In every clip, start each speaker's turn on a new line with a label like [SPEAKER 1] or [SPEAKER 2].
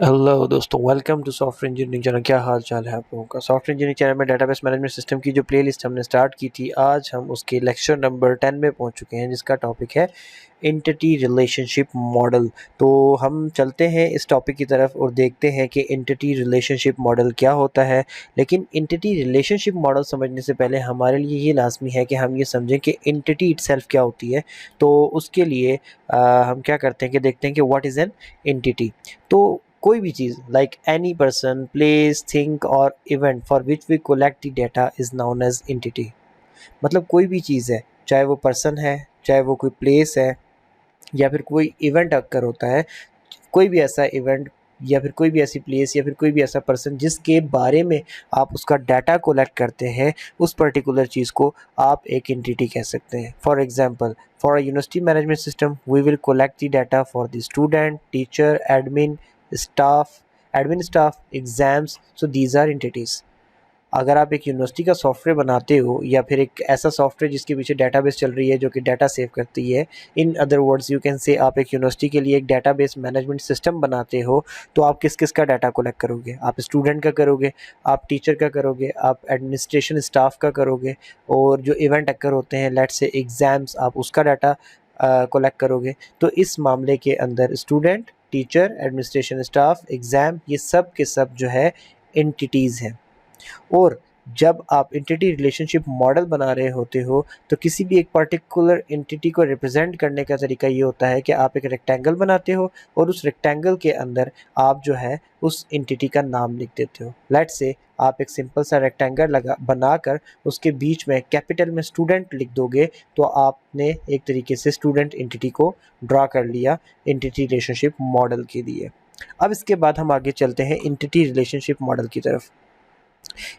[SPEAKER 1] Hello दोस्तों, welcome to software engineering channel. क्या हाल चाल है आप लोगों का। सॉफ्टवेयर इंजीनियरिंग चैनल में डेटाबेस मैनेजमेंट सिस्टम की जो प्लेलिस्ट हमने स्टार्ट की थी, आज हम उसके लेक्चर नंबर 10 में पहुंच चुके हैं, जिसका टॉपिक है एंटिटी रिलेशनशिप मॉडल। तो हम चलते हैं इस टॉपिक की तरफ और देखते हैं कि एंटिटी रिलेशनशिप मॉडल क्या होता है। लेकिन एंटिटी रिलेशनशिप मॉडल समझने से पहले हमारे लिए ये लाजमी है कि हम ये समझें कि एंटिटी इटसेल्फ क्या होती है। तो उसके लिए हम क्या करते हैं कि देखते हैं कि व्हाट इज़ एन एंटिटी। तो कोई भी चीज़ like any person, place, thing और event for which we collect the data is known as entity. मतलब कोई भी चीज़ है, चाहे वो पर्सन है, चाहे वो कोई प्लेस है, या फिर कोई इवेंट अक्कर होता है, कोई भी ऐसा इवेंट या फिर कोई भी ऐसी प्लेस या फिर कोई भी ऐसा पर्सन जिसके बारे में आप उसका डाटा कोलेक्ट करते हैं, उस पर्टिकुलर चीज़ को आप एक एंटिटी कह सकते हैं। For example, for a university management system we will collect the data for the student, teacher, staff admin staff, exams. So these are entities. अगर आप एक यूनिवर्सिटी का सॉफ्टवेयर बनाते हो या फिर एक ऐसा सॉफ्टवेयर जिसके पीछे डेटाबेस चल रही है जो कि डाटा सेव करती है, in other words you can say आप एक यूनिवर्सिटी के लिए एक डेटाबेस मैनेजमेंट सिस्टम बनाते हो, तो आप किस किस का डाटा कलेक्ट करोगे? आप स्टूडेंट का करोगे, आप टीचर का करोगे, आप एडमिनिस्ट्रेशन स्टाफ का करोगे, और जो इवेंट अक्कर होते हैं लेट्स से एग्जाम्स, आप उसका डाटा कलेक्ट करोगे। तो इस मामले के अंदर student, teacher, administration staff, exam, ये सब के सब जो है एंटिटीज़ हैं। और जब आप एंटिटी रिलेशनशिप मॉडल बना रहे होते हो, तो किसी भी एक पर्टिकुलर एंटिटी को रिप्रेजेंट करने का तरीका ये होता है कि आप एक रेक्टेंगल बनाते हो और उस रेक्टेंगल के अंदर आप जो है उस एंटिटी का नाम लिख देते हो। लेट्स से आप एक सिंपल सा रेक्टेंगल लगा बनाकर उसके बीच में कैपिटल में स्टूडेंट लिख दोगे, तो आपने एक तरीके से स्टूडेंट एंटिटी को ड्रा कर लिया एंटिटी रिलेशनशिप मॉडल के लिए। अब इसके बाद हम आगे चलते हैं एंटिटी रिलेशनशिप मॉडल की तरफ।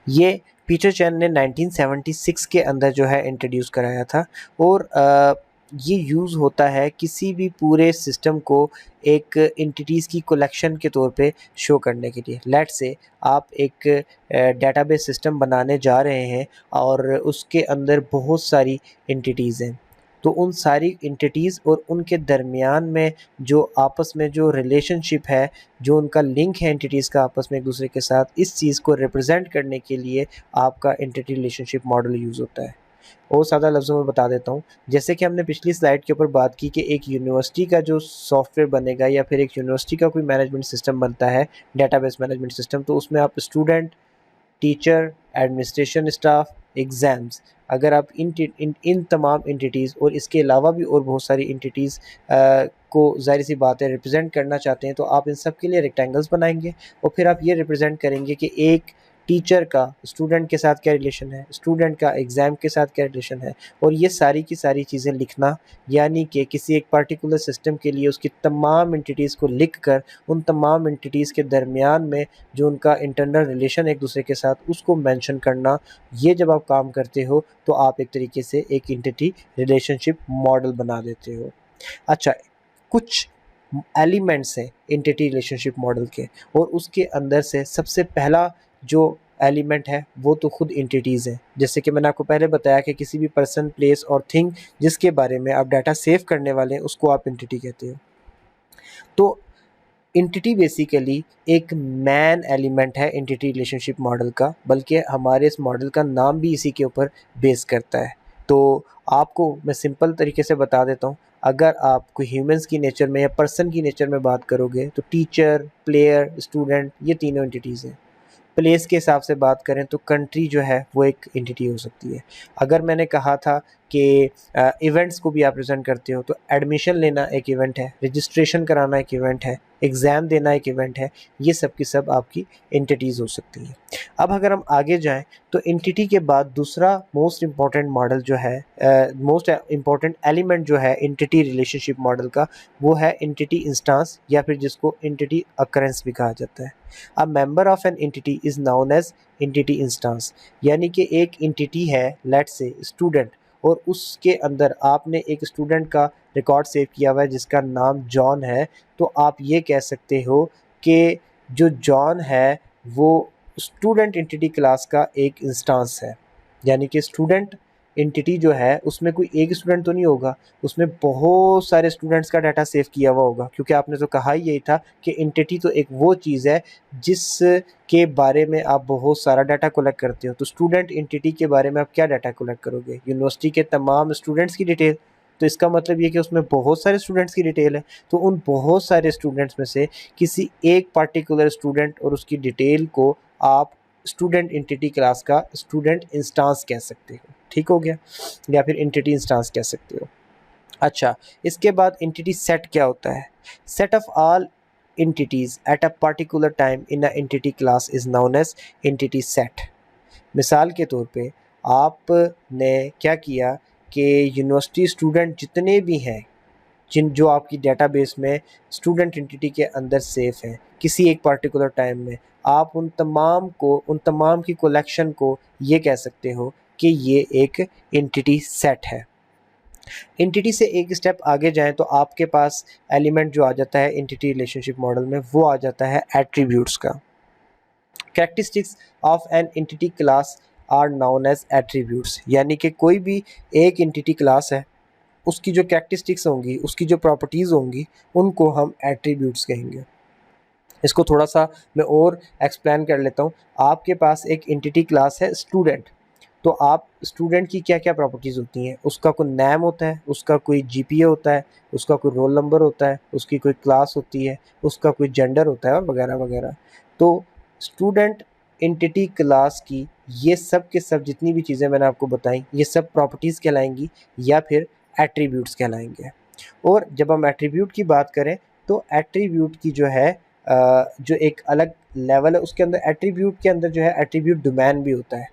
[SPEAKER 1] ये पीटर चैन ने 1976 के अंदर जो है इंट्रोड्यूस कराया था। और ये यूज़ होता है किसी भी पूरे सिस्टम को एक एंटिटीज़ की कलेक्शन के तौर पे शो करने के लिए। लेट्स से आप एक डेटाबेस सिस्टम बनाने जा रहे हैं और उसके अंदर बहुत सारी एंटिटीज़ हैं। तो उन सारी एंटिटीज़ और उनके दरमियान में जो आपस में जो रिलेशनशिप है, जो उनका लिंक है एंटिटीज़ का आपस में एक दूसरे के साथ, इस चीज़ को रिप्रेजेंट करने के लिए आपका एंटिटी रिलेशनशिप मॉडल यूज़ होता है। और सादा लफ्ज़ों में बता देता हूँ, जैसे कि हमने पिछली स्लाइड के ऊपर बात की कि एक यूनिवर्सिटी का जो सॉफ्टवेयर बनेगा या फिर एक यूनिवर्सिटी का कोई मैनेजमेंट सिस्टम बनता है, डेटाबेस मैनेजमेंट सिस्टम, तो उसमें आप student, teacher, administration staff, exams, अगर आप इन तमाम एंटिटीज़ और इसके अलावा भी और बहुत सारी एंटिटीज़ को ज़ाहिर सी बात है रिप्रेजेंट करना चाहते हैं, तो आप इन सब के लिए रेक्टेंगल्स बनाएंगे और फिर आप ये रिप्रेजेंट करेंगे कि एक टीचर का स्टूडेंट के साथ क्या रिलेशन है, स्टूडेंट का एग्ज़ाम के साथ क्या रिलेशन है। और ये सारी की सारी चीज़ें लिखना, यानी कि किसी एक पर्टिकुलर सिस्टम के लिए उसकी तमाम एंटिटीज़ को लिख कर उन तमाम एंटिटीज़ के दरमियान में जो उनका इंटरनल रिलेशन एक दूसरे के साथ, उसको मेंशन करना। ये जब आप काम करते हो तो आप एक तरीके से एक एंटिटी रिलेशनशिप मॉडल बना देते हो। अच्छा, कुछ एलिमेंट्स हैं एंटिटी रिलेशनशिप मॉडल के, और उसके अंदर से सबसे पहला जो एलिमेंट है वो तो खुद एंटिटीज़ हैं। जैसे कि मैंने आपको पहले बताया कि किसी भी पर्सन, प्लेस और थिंग जिसके बारे में आप डाटा सेव करने वाले हैं, उसको आप एंटिटी कहते हो। तो एंटिटी बेसिकली एक मैन एलिमेंट है एंटिटी रिलेशनशिप मॉडल का, बल्कि हमारे इस मॉडल का नाम भी इसी के ऊपर बेस करता है। तो आपको मैं सिंपल तरीके से बता देता हूँ। अगर आप कोई ह्यूमंस की नेचर में या पर्सन की नेचर में बात करोगे, तो टीचर, प्लेयर, स्टूडेंट, ये तीनों एंटिटीज़ हैं। प्लेस के हिसाब से बात करें तो कंट्री जो है वो एक एंटिटी हो सकती है। अगर मैंने कहा था कि इवेंट्स को भी आप प्रेजेंट करते हो, तो एडमिशन लेना एक इवेंट है, रजिस्ट्रेशन कराना एक इवेंट है, एग्ज़ाम देना एक इवेंट है। ये सब की सब आपकी एंटिटीज़ हो सकती हैं। अब अगर हम आगे जाएं, तो एंटिटी के बाद दूसरा मोस्ट इम्पॉर्टेंट मॉडल जो है, मोस्ट इम्पॉर्टेंट एलिमेंट जो है एंटिटी रिलेशनशिप मॉडल का, वो है एंटिटी इंस्टांस, या फिर जिसको एंटिटी अकरेंस भी कहा जाता है। A member of an entity is known as entity instance. यानी कि एक एंटिटी है, लेट्स से स्टूडेंट, और उसके अंदर आपने एक स्टूडेंट का रिकॉर्ड सेव किया हुआ है जिसका नाम जॉन है। तो आप ये कह सकते हो कि जो जॉन है वो स्टूडेंट एंटिटी क्लास का एक इंस्टांस है। यानी कि स्टूडेंट एंटिटी जो है उसमें कोई एक स्टूडेंट तो नहीं होगा, उसमें बहुत सारे स्टूडेंट्स का डाटा सेव किया हुआ होगा, क्योंकि आपने तो कहा ही यही था कि एंटिटी तो एक वो चीज़ है जिस के बारे में आप बहुत सारा डाटा कलेक्ट करते हो। तो स्टूडेंट एंटिटी के बारे में आप क्या डाटा कलेक्ट करोगे? यूनिवर्सिटी के तमाम स्टूडेंट्स की डिटेल। तो इसका मतलब ये कि उसमें बहुत सारे स्टूडेंट्स की डिटेल है। तो उन बहुत सारे स्टूडेंट्स में से किसी एक पार्टिकुलर स्टूडेंट और उसकी डिटेल को आप स्टूडेंट एंटिटी क्लास का स्टूडेंट इंस्टांस कह सकते हो। ठीक हो गया, या फिर एंटिटी इंस्टांस कह सकते हो। अच्छा, इसके बाद एंटिटी सेट क्या होता है? Set of all entities at a particular time in a entity class is known as entity set। मिसाल के तौर पे आपने क्या किया कि यूनिवर्सिटी स्टूडेंट जितने भी हैं जो आपकी डेटाबेस में स्टूडेंट एंटिटी के अंदर सेफ हैं किसी एक पर्टिकुलर टाइम में, आप उन तमाम की कलेक्शन को ये कह सकते हो कि ये एक एंटिटी सेट है। एंटिटी से एक स्टेप आगे जाएं तो आपके पास एलिमेंट जो आ जाता है एंटिटी रिलेशनशिप मॉडल में, वो आ जाता है एट्रीब्यूट्स का। Characteristics of an entity class are known as attributes, यानी कि कोई भी एक एंटिटी क्लास है, उसकी जो कैरेक्टरिस्टिक्स होंगी, उसकी जो प्रॉपर्टीज़ होंगी, उनको हम एट्रीब्यूट्स कहेंगे। इसको थोड़ा सा मैं और एक्सप्लेन कर लेता हूँ। आपके पास एक एंटिटी क्लास है स्टूडेंट, तो आप स्टूडेंट की क्या क्या प्रॉपर्टीज़ होती हैं? उसका कोई नेम होता है, उसका कोई जीपीए होता है, उसका कोई रोल नंबर होता है, उसकी कोई क्लास होती है, उसका कोई जेंडर होता है और वगैरह वगैरह। तो स्टूडेंट एंटिटी क्लास की ये सब के सब जितनी भी चीज़ें मैंने आपको बताई, ये सब प्रॉपर्टीज़ कहलाएंगी या फिर एट्रीब्यूट्स कहलाएंगे। और जब हम एट्रीब्यूट की बात करें तो एट्रीब्यूट की जो है जो एक अलग लेवल है, उसके अंदर एट्रीब्यूट के अंदर जो है एट्रीब्यूट डोमेन भी होता है।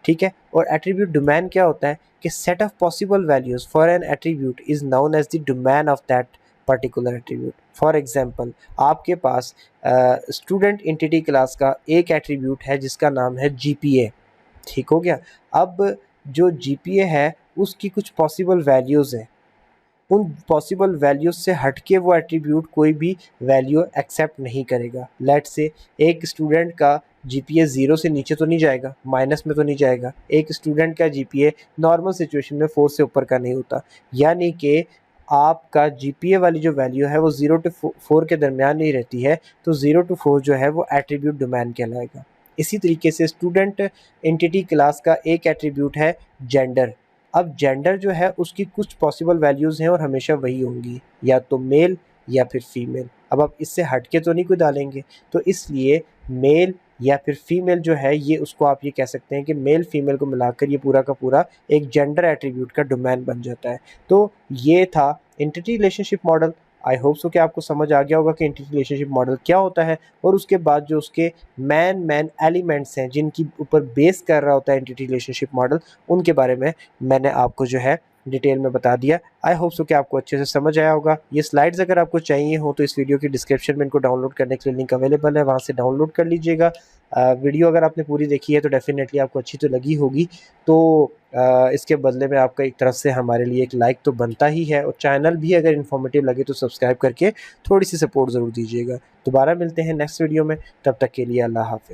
[SPEAKER 1] ठीक है, और एट्रीब्यूट डोमेन क्या होता है कि set of possible values for an attribute is known as the domain of that particular attribute. For example, आपके पास स्टूडेंट एंटिटी क्लास का एक एट्रीब्यूट है जिसका नाम है जीपीए। ठीक हो गया। अब जो जीपीए है उसकी कुछ पॉसिबल वैल्यूज़ हैं, उन पॉसिबल वैल्यूज से हटके वो एट्रीब्यूट कोई भी वैल्यू एक्सेप्ट नहीं करेगा। लेट से एक स्टूडेंट का जीपीए 0 से नीचे तो नहीं जाएगा, माइनस में तो नहीं जाएगा। एक स्टूडेंट का जीपीए नॉर्मल सिचुएशन में 4 से ऊपर का नहीं होता, यानी कि आपका जीपीए वाली जो वैल्यू है वो 0 to 4 के दरमियान नहीं रहती है, तो 0 to 4 जो है वो एट्रीब्यूट डोमेन कहलाएगा। इसी तरीके से स्टूडेंट एंटिटी क्लास का एक एट्रीब्यूट है जेंडर। अब जेंडर जो है उसकी कुछ पॉसिबल वैल्यूज़ हैं और हमेशा वही होंगी, या तो मेल या फिर फीमेल। अब आप इससे हटके तो नहीं कोई डालेंगे, तो इसलिए मेल या फिर फीमेल जो है ये उसको आप ये कह सकते हैं कि मेल फीमेल को मिलाकर ये पूरा का पूरा एक जेंडर एट्रीब्यूट का डोमेन बन जाता है। तो ये था entity relationship model. I hope so कि आपको समझ आ गया होगा कि एंटिटी रिलेशनशिप मॉडल क्या होता है, और उसके बाद जो उसके मेन एलिमेंट्स हैं जिनकी ऊपर बेस कर रहा होता है एंटिटी रिलेशनशिप मॉडल, उनके बारे में मैंने आपको जो है डिटेल में बता दिया। आई होप सो कि आपको अच्छे से समझ आया होगा। ये स्लाइड्स अगर आपको चाहिए हो तो इस वीडियो की डिस्क्रिप्शन में इनको डाउनलोड करने के लिए लिंक अवेलेबल है, वहाँ से डाउनलोड कर लीजिएगा। वीडियो अगर आपने पूरी देखी है तो डेफिनेटली आपको अच्छी तो लगी होगी, तो इसके बदले में आपका एक तरफ से हमारे लिए एक लाइक तो बनता ही है, और चैनल भी अगर इन्फॉर्मेटिव लगे तो सब्सक्राइब करके थोड़ी सी सपोर्ट ज़रूर दीजिएगा। दोबारा मिलते हैं नेक्स्ट वीडियो में, तब तक के लिए अल्लाह हाफ़िज़।